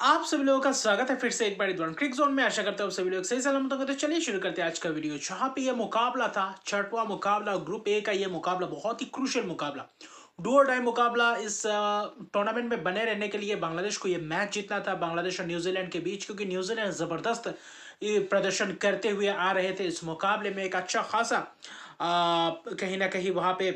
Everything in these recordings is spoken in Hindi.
आप सभी लोगों का स्वागत है फिर से एक बार क्रिक जोन में। आशा करता हूँ सभी लोग सही सलामत होंगे। तो चलिए शुरू करते हैं आज का वीडियो, जहां पे ये मुकाबला था, छठवां मुकाबला ग्रुप ए का। ये मुकाबला बहुत ही क्रूशियल मुकाबला, डू और डाई मुकाबला। इस टूर्नामेंट में बने रहने के लिए बांग्लादेश को ये मैच जीतना था, बांग्लादेश और न्यूजीलैंड के बीच, क्योंकि न्यूजीलैंड जबरदस्त ये प्रदर्शन करते हुए आ रहे थे। इस मुकाबले में एक अच्छा खासा कहीं ना कहीं वहां पे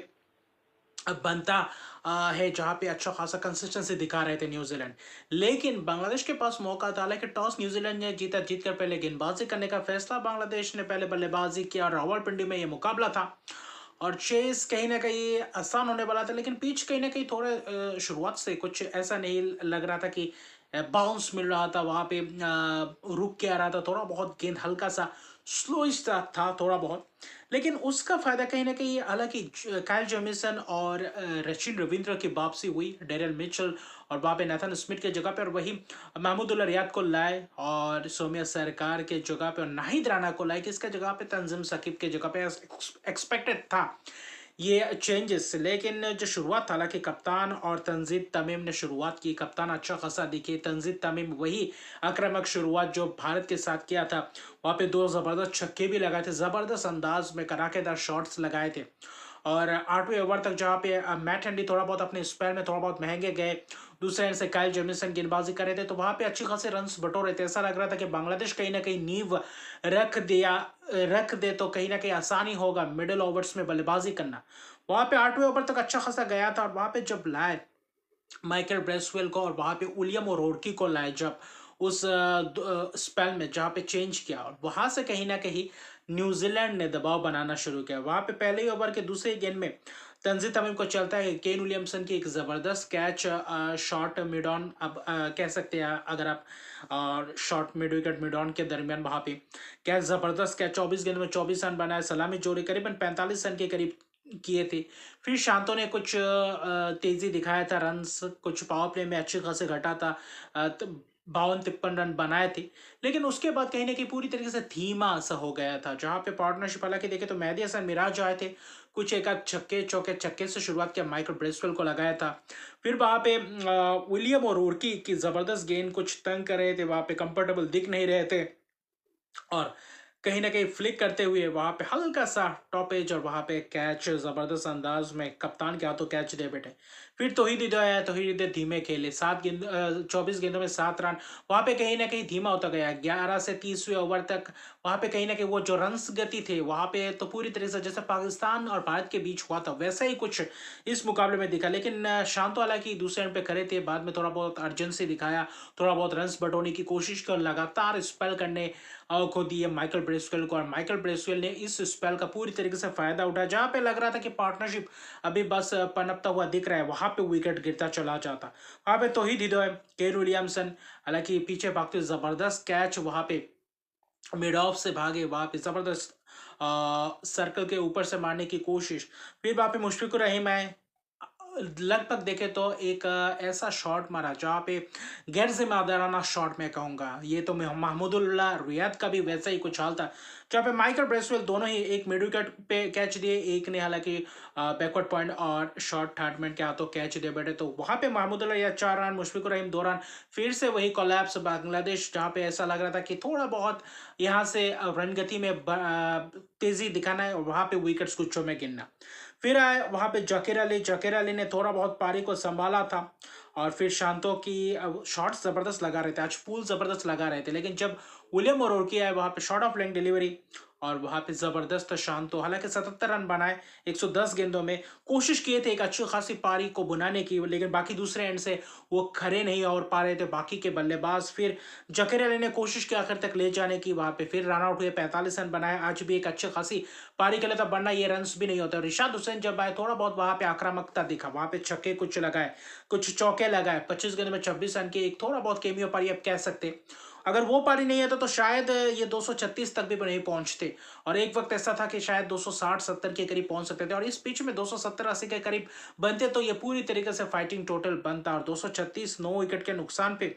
बनता है, जहां पे अच्छा खासा कंसिस्टेंसी दिखा रहे थे न्यूजीलैंड। लेकिन बांग्लादेश के पास मौका था, हालांकि टॉस न्यूजीलैंड ने जीता, जीतकर पहले गेंदबाजी करने का फैसला बांग्लादेश ने पहले बल्लेबाजी किया और रावलपिंडी में यह मुकाबला था। और चेस कहीं ना कहीं आसान होने वाला था, लेकिन पिच कहीं ना कहीं थोड़े शुरुआत से कुछ ऐसा नहीं लग रहा था कि बाउंस मिल रहा था, वहां पे रुक के आ रहा था, थोड़ा बहुत गेंद हल्का सा स्लो था थोड़ा बहुत। लेकिन उसका फायदा कहीं ना कहीं, हालांकि काइल जेमिसन और रचिन रविंद्र की वापसी हुई, डेरियल मिचेल और वहाँ पे नेथन स्मिथ के जगह पे, और वही महमूदुल्लाह रियाद को लाए और सौम्या सरकार के जगह पे और नाहिद राणा को लाए, किसके जगह पे तंजीम साकिब के जगह पे एक्सपेक्टेड था ये चेंजेस। लेकिन जो शुरुआत था, हालांकि कप्तान और तंजीद तमीम ने शुरुआत की, कप्तान अच्छा खासा दिखे, तंजीद तमीम वही आक्रामक शुरुआत जो भारत के साथ किया था। वहाँ पे दो जबरदस्त छक्के भी लगाए थे, जबरदस्त अंदाज में कड़ाकेदार शॉट्स लगाए थे। और 8वें ओवर तक जहाँ पे मैट हैंडी थोड़ा बहुत अपने स्पेल में थोड़ा बहुत महंगे गए, दूसरे एंड से काइल जेमिसन गेंदबाजी कर रहे थे, तो वहां पे अच्छी खासे रन्स बटोर रहे थे। ऐसा लग रहा था कि बांग्लादेश कहीं ना कहीं नींव रख दे तो कहीं ना कहीं आसानी होगा मिडिल ओवर्स में बल्लेबाजी करना। वहां पे 8वें ओवर तक अच्छा खासा गया था, और वहां पे जब लाए माइकल ब्रेसवेल को और वहां पे उलियम और रोडकी को लाए, जब उस स्पेल में जहाँ पे चेंज किया, और वहां से कहीं ना कहीं न्यूजीलैंड ने दबाव बनाना शुरू किया। वहां पे पहले ही ओवर के दूसरे गेंद में तंजीम तमीम को चलता है, केन विलियमसन की एक जबरदस्त कैच, शॉर्ट मिड ऑन, अब कह सकते हैं अगर आप, और short mid wicket mid on के दरमियान वहां पे कैच, जबरदस्त कैच, 24 गेंद में 24 रन बनाए, सलामी जोड़े करीबन 45 रन के करीब किए थे। फिर शांतो ने कुछ तेजी दिखाया था, रन्स कुछ पावर प्ले में अच्छे खासे घटा था, 52-53 रन बनाए थे। लेकिन उसके बाद कहीं ना कहीं पूरी तरीके से धीमा सा हो गया था, जहां पे पार्टनरशिप, हालांकि देखे तो मेहदी हसन मिराज आए थे, कुछ एक आध छक्के चौके छक्के से शुरुआत किया, माइकल ब्रेसवेल को लगाया था। फिर वहां पे विलियम और उर्की की जबरदस्त गेंद कुछ तंग कर रहे थे, वहां पे कंफर्टेबल दिख नहीं रहे थे, और कहीं ना कहीं फ्लिक करते हुए वहां पे हल्का सा टॉप एज, और वहां पे कैच जबरदस्त अंदाज में कप्तान के हाथों कैच दे बैठे। फिर तौहीद आया, तौहीद धीमे खेले, 24 गेंदों में 7 रन। वहां पे कहीं ना कहीं धीमा होता गया, 11 से 30वें ओवर तक वहां पे कहीं ना कहीं वो जो रन्स गति थे वहां पे, तो पूरी तरह से जैसे पाकिस्तान और भारत के बीच हुआ था वैसा ही कुछ इस मुकाबले में दिखा। लेकिन शांतो हालांकि दूसरे एंड पे खड़े थे, बाद में थोड़ा बहुत अर्जेंसी दिखाया, थोड़ा बहुत रन्स बटोरने की कोशिश कर, लगातार स्पेल करने को दिए माइकल ब्रेसवेल को, और माइकल ब्रेसवेल ने इस स्पेल का पूरी तरीके से फायदा उठाया। जहां पे लग रहा था कि पार्टनरशिप अभी बस पनपता हुआ दिख रहा है, वहां पे विकेट गिरता चला जाता। वहां पे तौहीद हिदोय, केन विलियमसन, हालांकि पीछे भागते जबरदस्त कैच, वहां पे मिड ऑफ से भागे, वहां पे जबरदस्त सर्कल के ऊपर से मारने की कोशिश। फिर वहां पे मुशफिकुर रहीम आए, लगभग देखे तो एक ऐसा शॉट मारा जहाँ पे गैर जिम्मेदाराना शॉट मैं कहूंगा, ये तो मैं महमूदुल्लाह रियाद का भी वैसा ही कुछ हाल था, जहाँ पे माइकल ब्रेसवेल दोनों ही, एक मिड विकेट पे कैच दिए, एक ने हालांकि बैकवर्ड पॉइंट और शॉर्ट थर्ड मैन के हाथों कैच दिए बैठे, तो वहां पे Mahmudullah Riyadh 4 run, Mushfiqur Rahim 2 run. फिर से वही कोलैप्स बांग्लादेश, जहाँ पे ऐसा लग रहा था कि थोड़ा बहुत यहाँ से रन गति में तेजी दिखाना है, और वहां पे विकेट्स कुछ में गिनना। फिर आए वहां पे जकीर अली ने थोड़ा बहुत पारी को संभाला था, और फिर शांतो की शॉट्स जबरदस्त लगा रहे थे, आज पूल जबरदस्त लगा रहे थे। लेकिन जब विलियम और ओरकी आए वहां पे शॉर्ट ऑफ लेंथ डिलीवरी, और वहां पे जबरदस्त शांतो, हालांकि 77 रन बनाए 110 गेंदों में, कोशिश किए थे एक अच्छी खासी पारी को बुनाने की, लेकिन बाकी दूसरे एंड से वो खड़े नहीं और पा रहे थे बाकी के बल्लेबाज। फिर जकीर अली ने कोशिश की आखिर तक ले जाने की, वहां पे फिर रन आउट हुए, 45 रन बनाए, आज भी एक अच्छी खासी पारी के लिए, तो बनना ये रन्स भी नहीं होते। रिशाद हुसैन जब आए, थोड़ा बहुत वहां पे आक्रामकता दिखा, वहां पे छक्के कुछ लगाए, कुछ चौके लगाए, 25 गेंद में 26 रन की एक थोड़ा बहुत केमियो पारी आप कह सकते। अगर वो पारी नहीं है तो शायद ये 236 तक भी नहीं पहुंचते, और एक वक्त ऐसा था कि शायद 260-70 के करीब पहुंच सकते थे, और इस पिच में 270-80 के करीब बनते तो ये पूरी तरीके से फाइटिंग टोटल बनता, और 236 9 विकेट के नुकसान पे।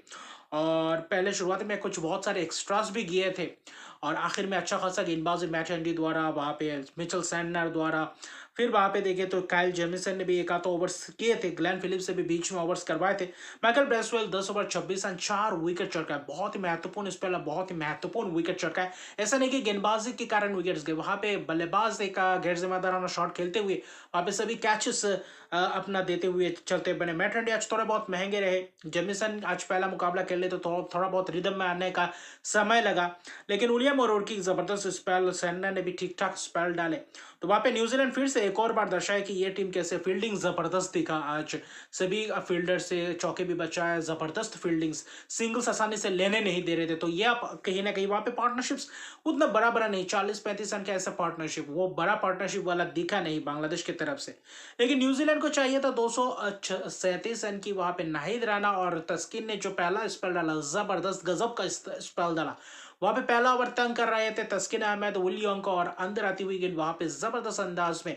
और पहले शुरुआत में कुछ बहुत सारे एक्स्ट्रास भी किए थे, और आखिर में अच्छा खासा गेंदबाजी मैट हैंडी द्वारा, वहां पे मिचेल सैंडनर द्वारा, फिर वहां पे देखे तो काइल जेमिसन ने भी एक आध ओवर्स किए थे, ग्लेन फिलिप्स से भी बीच में ओवर्स करवाए थे। Michael Bracewell 10 over 26 run 4 wicket चटका है, बहुत ही महत्वपूर्ण स्पेलर, बहुत ही महत्वपूर्ण विकेट चटका है। ऐसा नहीं कि गेंदबाजी के कारण विकेट्स गए, वहां पे बल्लेबाज एक गैर जिम्मेदाराना शॉट खेलते हुए वहां पे सभी कैचेस अपना देते हुए चलते बने। मैट हंडी आज थोड़े बहुत महंगे रहे, जेमिसन आज पहला मुकाबला खेल ले तो थोड़ा बहुत रिदम में आने का समय लगा, लेकिन विलियम और की जबरदस्त स्पेल, सेना ने भी ठीक ठाक स्पेल डाले। तो वहां पे न्यूजीलैंड फिर से एक और बार दर्शाया कि ये टीम कैसे फील्डिंग जबरदस्त दिखा आज, सभी फील्डर से चौके भी बचाया, जबरदस्त फील्डिंग्स, सिंगल्स आसानी से लेने नहीं दे रहे थे। तो ये आप कहीं ना कहीं वहां पे पार्टनरशिप्स उतना बड़ा बड़ा नहीं, 40-35 रन का ऐसा पार्टनरशिप, वो बड़ा पार्टनरशिप वाला दिखा नहीं बांग्लादेश की तरफ से। लेकिन न्यूजीलैंड को चाहिए था 237 रन की, वहां पे नाहिद राणा और तस्किन ने जो पहला स्पेल डाला, जबरदस्त गजब का स्पेल डाला। वहां पे पहला ओवर तंग कर रहे थे तस्किन अहमद विलियम को, और अंदर आती हुई गेंद वहां पे जबरदस्त अंदाज में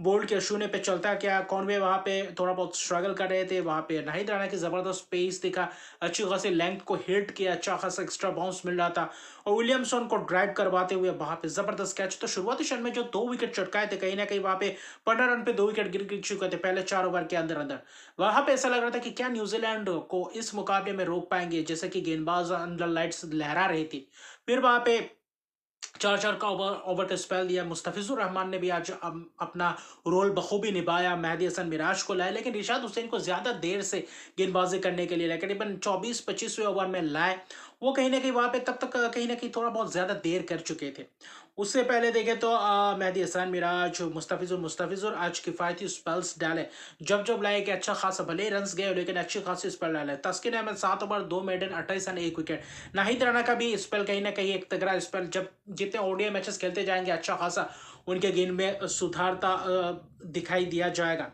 बोल्ड के शून्य पे चलता क्या, कॉनवे वहां पे थोड़ा बहुत स्ट्रगल कर रहे थे, वहां पे नाहिद राणा की जबरदस्त पेस दिखा, अच्छी खासी लेंथ को हिट किया, अच्छा खासा एक्स्ट्रा बाउंस मिल रहा था, और विलियमसन को ड्राइव करवाते हुए वहां पे जबरदस्त कैच। तो शुरुआती क्षण में जो 2 विकेट चटकाए थे, कहीं ना कहीं वहां पे 15 रन पे 2 विकेट गिर चुके थे पहले 4 ओवर के अंदर अंदर। वहां पे ऐसा लग रहा था कि क्या न्यूजीलैंड को इस मुकाबले में रोक पाएंगे, जैसे कि गेंदबाज अंदर लाइट्स लहरा रही थी। फिर वहां पे 4-4 का ओवर का स्पेल दिया, मुस्तफिजुर रहमान ने भी आज अपना रोल बखूबी निभाया, मेहदी हसन मिराज को लाए, लेकिन रिशाद हुसैन को ज्यादा देर से गेंदबाजी करने के लिए लाए, करीबन 24-25वें ओवर में लाए। वो कहीं ना कहीं वहां पे तब तक कहीं ना कहीं थोड़ा बहुत ज्यादा देर कर चुके थे। उससे पहले देखे तो मेहदी हसन मिराज, मुस्तफिजुर आज किफायती स्पेल्स डाले, जब जब लाए कि अच्छा खासा, भले रन गए लेकिन अच्छी खासी स्पेल डाले। Taskin Ahmed 7 over 2 maiden 28 run 1 wicket. Nahid Rana का भी स्पेल कहीं ना कहीं एक तगड़ा स्पेल, जब जितने ओडीआई मैचेस खेलते जाएंगे अच्छा खासा उनके गेंद में सुधारता दिखाई दिया जाएगा।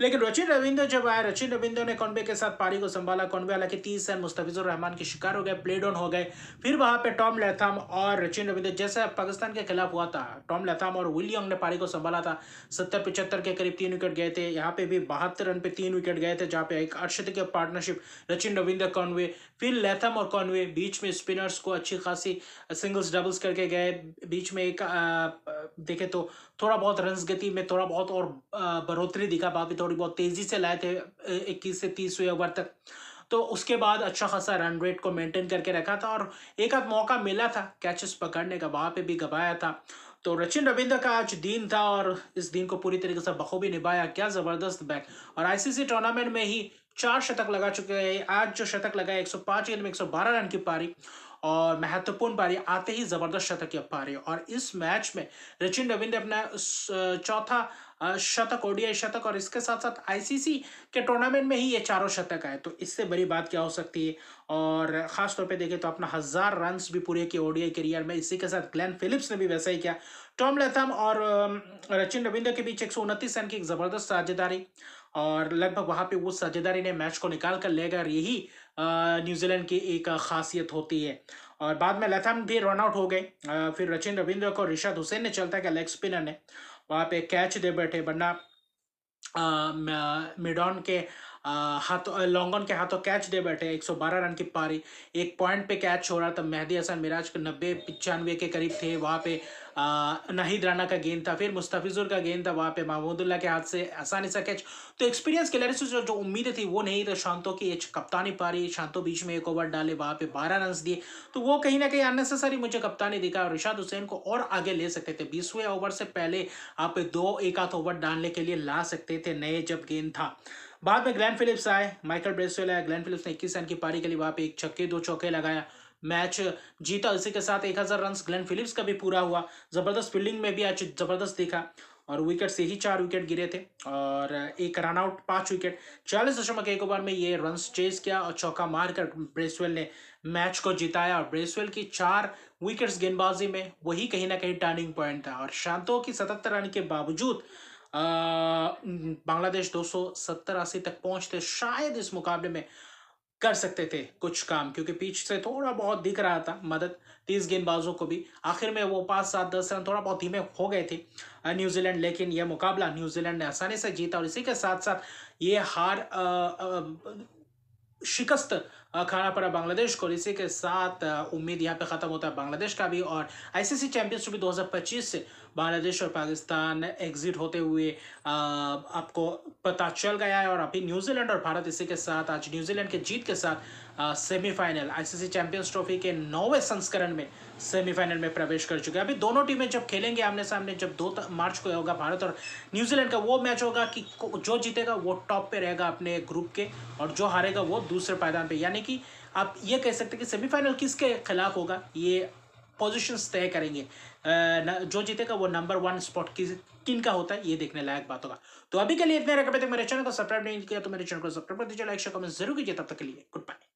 लेकिन रचिन रविंद्र जब आए, रचिन रविंद्र ने कॉनवे के साथ पारी को संभाला, कॉनवे हालांकि 30 रन मुस्तफिजुर रहमान के शिकार हो गए, प्ले डाउन हो गए। फिर वहां पे टॉम लैथम और रचिन रविंद्र, जैसा पाकिस्तान के खिलाफ हुआ था, टॉम लैथम और विलियम ने पारी को संभाला था, 70-75 के करीब 3 विकेट गए थे। यहाँ पे भी 72 रन पे 3 विकेट गए थे, जहाँ पे एक अर्शदीप पार्टनरशिप रचिन रविंद्र कॉनवे, फिर लैथम और कॉनवे, बीच में स्पिनर्स को अच्छी खासी सिंगल्स डबल्स करके गए। बीच में एक देखे तो थोड़ा बहुत रन गति में थोड़ा बहुत और बढ़ोतरी दिखा, बाकी थोड़ी बहुत तेजी से लाए थे 21 से 30वें ओवर तक। तो उसके बाद अच्छा खासा रन रेट को मेंटेन करके रखा था, और एक आध मौका मिला था कैचेस पकड़ने का, वहां पे भी गवाया था। तो रचिन रविंद्र का आज दिन था, और इस दिन को पूरी तरीके से बखूबी निभाया, क्या जबरदस्त बैक। और आईसीसी टूर्नामेंट में ही 4 शतक लगा चुके हैं, आज जो शतक लगा 105 गेंद में 112 रन की पारी, और महत्वपूर्ण पारी आते ही जबरदस्त शतक की पारी। और इस मैच में रचिन रविंद्र अपना चौथा शतक, ओडीआई शतक, और इसके साथ साथ आईसीसी के टूर्नामेंट में ही ये चारों शतक आए, तो इससे बड़ी बात क्या हो सकती है। और खास तौर पे देखें तो अपना 1000 रन भी पूरे किए ओडीआई करियर में, इसी के साथ ग्लेन फिलिप्स ने भी वैसा ही किया। टॉम लैथम और रचिन रविंद्र के बीच 129 रन की एक जबरदस्त साझेदारी, और लगभग वहां पे वो साझेदारी ने मैच को निकाल कर लेगा, यही न्यूजीलैंड की एक खासियत होती है। और बाद में लैथम भी रन आउट हो गए, फिर रचिन रविंद्र को रिशाद हुसैन ने चलता है लेग स्पिनर ने वहां पे कैच दे बैठे, वरना मिडॉन के हाथों, लॉन्गन के हाथों कैच दे बैठे। 112 रन की पारी, एक पॉइंट पे कैच हो रहा था, मेहदी हसन मिराज के 90-95 के करीब थे, वहां पे नाहिद राणा का गेंद था, फिर मुस्तफिजुर का गेंद था, वहां पे महमूदुल्लाह के हाथ से आसानी सा कैच। तो एक्सपीरियंस खिलाड़ी से जो उम्मीदें थी वो नहीं, तो शांतो की कप्तानी पारी, शांतो बीच में एक ओवर डाले, वहां पे 12 रन दिए, तो वो कहीं ना कहीं अननेसेसरी मुझे कप्तानी दिखा, और रिशाद हुसैन को और आगे ले सकते थे, 20वें ओवर से पहले आप 2 एक आध ओवर डालने के लिए ला सकते थे, नए जब गेंद था। बाद में ग्लेन फिलिप्स आए, माइकल ब्रेसवेल आया, ग्लेन फिलिप्स ने 21 रन की पारी के लिए वहां पे 1 छक्के 2 चौके लगाया, मैच जीता। इसी के साथ 1000 रन ग्लेन फिलिप्स का भी पूरा हुआ, जबरदस्त फील्डिंग में भी आज जबरदस्त दिखा, और विकेट से ही 4 विकेट गिरे थे, और एक रन आउट 5 विकेट, 40.1 ओवर में ये रन चेज किया, और चौका मारकर ब्रेसवेल ने मैच को जिताया। और ब्रेसवेल की 4 विकेट्स गेंदबाजी में वही कहीं ना कहीं टर्निंग पॉइंट था, और शांतो की 77 रन के बावजूद बांग्लादेश 270-80 तक पहुंचते, शायद इस मुकाबले में कर सकते थे कुछ काम, क्योंकि पिच से थोड़ा बहुत दिख रहा था मदद 30 गेंदबाजों को भी, आखिर में वो 5-7-10 रन थोड़ा बहुत धीमे हो गए थे न्यूजीलैंड, लेकिन यह मुकाबला न्यूजीलैंड ने आसानी से जीता। और इसी के साथ साथ ये हार शिकस्त खाना पड़ा बांग्लादेश को, इसी के साथ उम्मीद यहाँ पे खत्म होता है बांग्लादेश का भी, और आईसीसी चैंपियंस ट्रॉफी 2025 से बांग्लादेश और पाकिस्तान एग्जिट होते हुए आपको पता चल गया है। और अभी न्यूजीलैंड और भारत इसी के साथ आज न्यूजीलैंड के जीत के साथ सेमीफाइनल आईसीसी चैंपियंस ट्रॉफी के 9वें संस्करण में सेमीफाइनल में प्रवेश कर चुके हैं। अभी दोनों टीमें जब खेलेंगे आमने सामने, जब 2 मार्च को होगा भारत और न्यूजीलैंड का वो मैच होगा कि जो जीतेगा वो टॉप पे रहेगा अपने ग्रुप के, और जो हारेगा वो दूसरे पायदान पे। यानी कि आप ये कह सकते हैं कि सेमीफाइनल किसके खिलाफ होगा, ये पोजीशंस तय करेंगे। जो जीतेगा वो नंबर 1 स्पॉट किन का होता है, ये देखने लायक बात होगा। तो अभी के लिए इतने रखे। मेरे चैनल को सब्सक्राइब नहीं किया तो मेरे चैनल को सब्सक्राइब कर दीजिए, लाइक शेयर कमेंट जरूर कीजिए। तब तक के लिए गुड बाय।